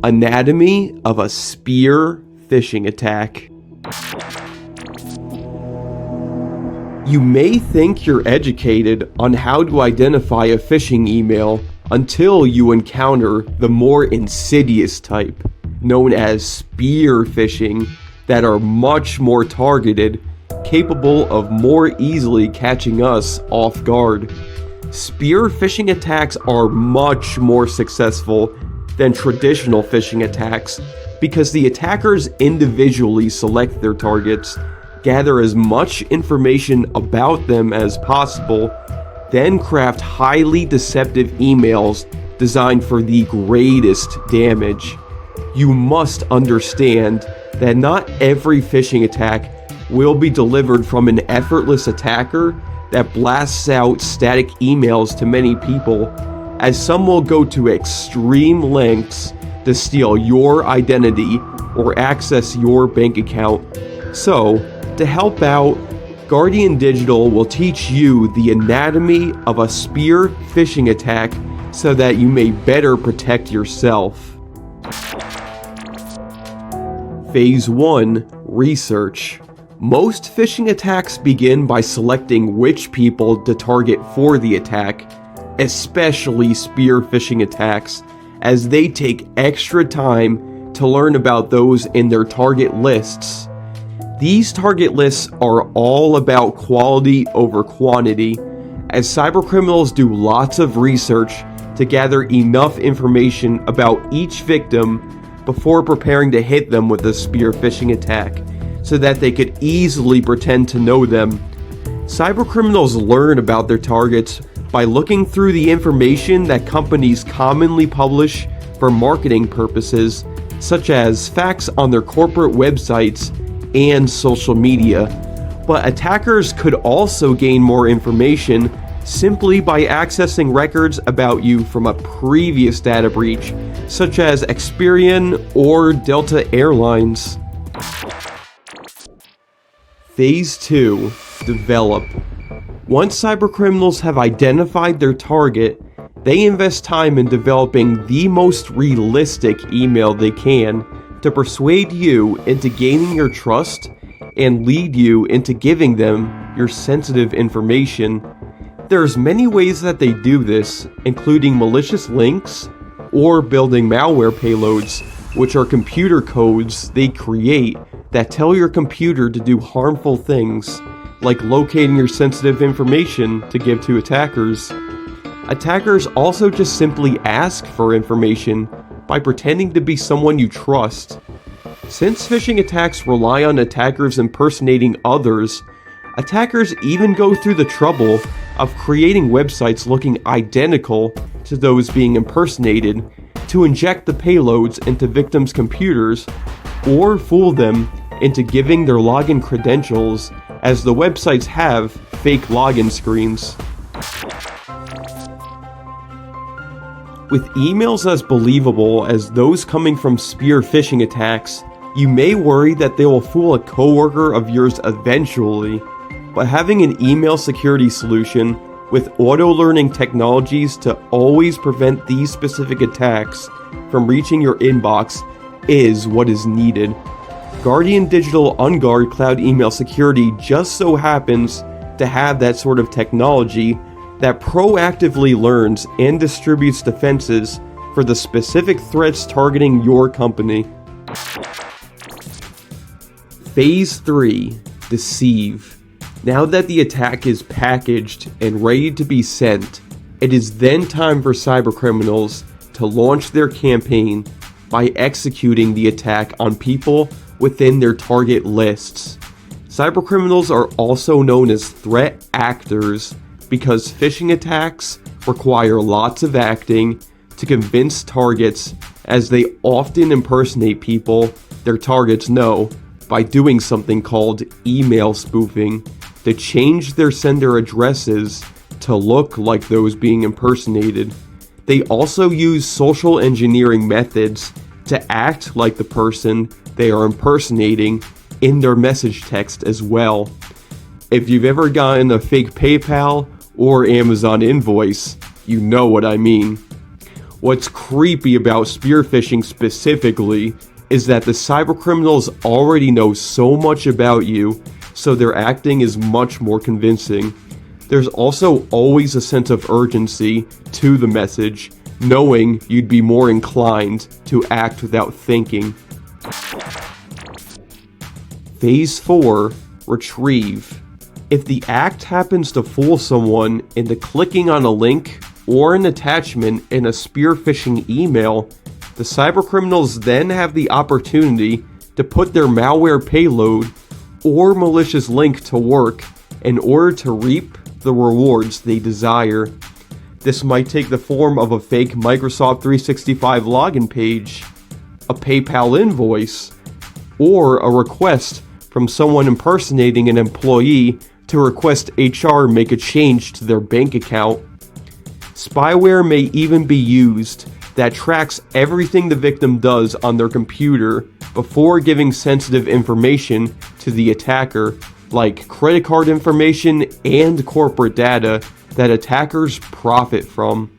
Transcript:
Anatomy of a Spear Phishing Attack. You may think you're educated on how to identify a phishing email until you encounter the more insidious type, known as spear phishing, that are much more targeted, capable of more easily catching us off guard. Spear phishing attacks are much more successful than traditional phishing attacks because the attackers individually select their targets, gather as much information about them as possible, then craft highly deceptive emails designed for the greatest damage. You must understand that not every phishing attack will be delivered from an effortless attacker that blasts out static emails to many people, as some will go to extreme lengths to steal your identity or access your bank account. So, to help out, Guardian Digital will teach you the anatomy of a spear phishing attack so that you may better protect yourself. Phase 1. Research. Most phishing attacks begin by selecting which people to target for the attack, especially spear phishing attacks, as they take extra time to learn about those in their target lists. These target lists are all about quality over quantity, as cybercriminals do lots of research to gather enough information about each victim before preparing to hit them with a spear phishing attack, so that they could easily pretend to know them. Cybercriminals learn about their targets by looking through the information that companies commonly publish for marketing purposes, such as facts on their corporate websites and social media. But attackers could also gain more information simply by accessing records about you from a previous data breach, such as Experian or Delta Airlines. Phase 2. Develop. Once cybercriminals have identified their target, they invest time in developing the most realistic email they can to persuade you into gaining your trust and lead you into giving them your sensitive information. There's many ways that they do this, including malicious links or building malware payloads, which are computer codes they create that tell your computer to do harmful things, like locating your sensitive information to give to attackers. Attackers also just simply ask for information by pretending to be someone you trust. Since phishing attacks rely on attackers impersonating others, attackers even go through the trouble of creating websites looking identical to those being impersonated to inject the payloads into victims' computers or fool them into giving their login credentials, as the websites have fake login screens. With emails as believable as those coming from spear phishing attacks, you may worry that they will fool a coworker of yours eventually, but having an email security solution with auto-learning technologies to always prevent these specific attacks from reaching your inbox is what is needed. Guardian Digital UnGuard Cloud Email Security just so happens to have that sort of technology that proactively learns and distributes defenses for the specific threats targeting your company. Phase 3. Deceive. Now that the attack is packaged and ready to be sent, it is then time for cybercriminals to launch their campaign by executing the attack on people within their target lists. Cybercriminals are also known as threat actors because phishing attacks require lots of acting to convince targets, as they often impersonate people their targets know by doing something called email spoofing to change their sender addresses to look like those being impersonated. They also use social engineering methods to act like the person they are impersonating in their message text as well. If you've ever gotten a fake PayPal or Amazon invoice, you know what I mean. What's creepy about spear phishing specifically is that the cybercriminals already know so much about you, so their acting is much more convincing. There's also always a sense of urgency to the message, knowing you'd be more inclined to act without thinking. Phase 4. Retrieve. If the act happens to fool someone into clicking on a link or an attachment in a spear phishing email, the cybercriminals then have the opportunity to put their malware payload or malicious link to work in order to reap the rewards they desire. This might take the form of a fake Microsoft 365 login page, a PayPal invoice, or a request from someone impersonating an employee to request HR make a change to their bank account. Spyware may even be used that tracks everything the victim does on their computer before giving sensitive information to the attacker, like credit card information and corporate data that attackers profit from.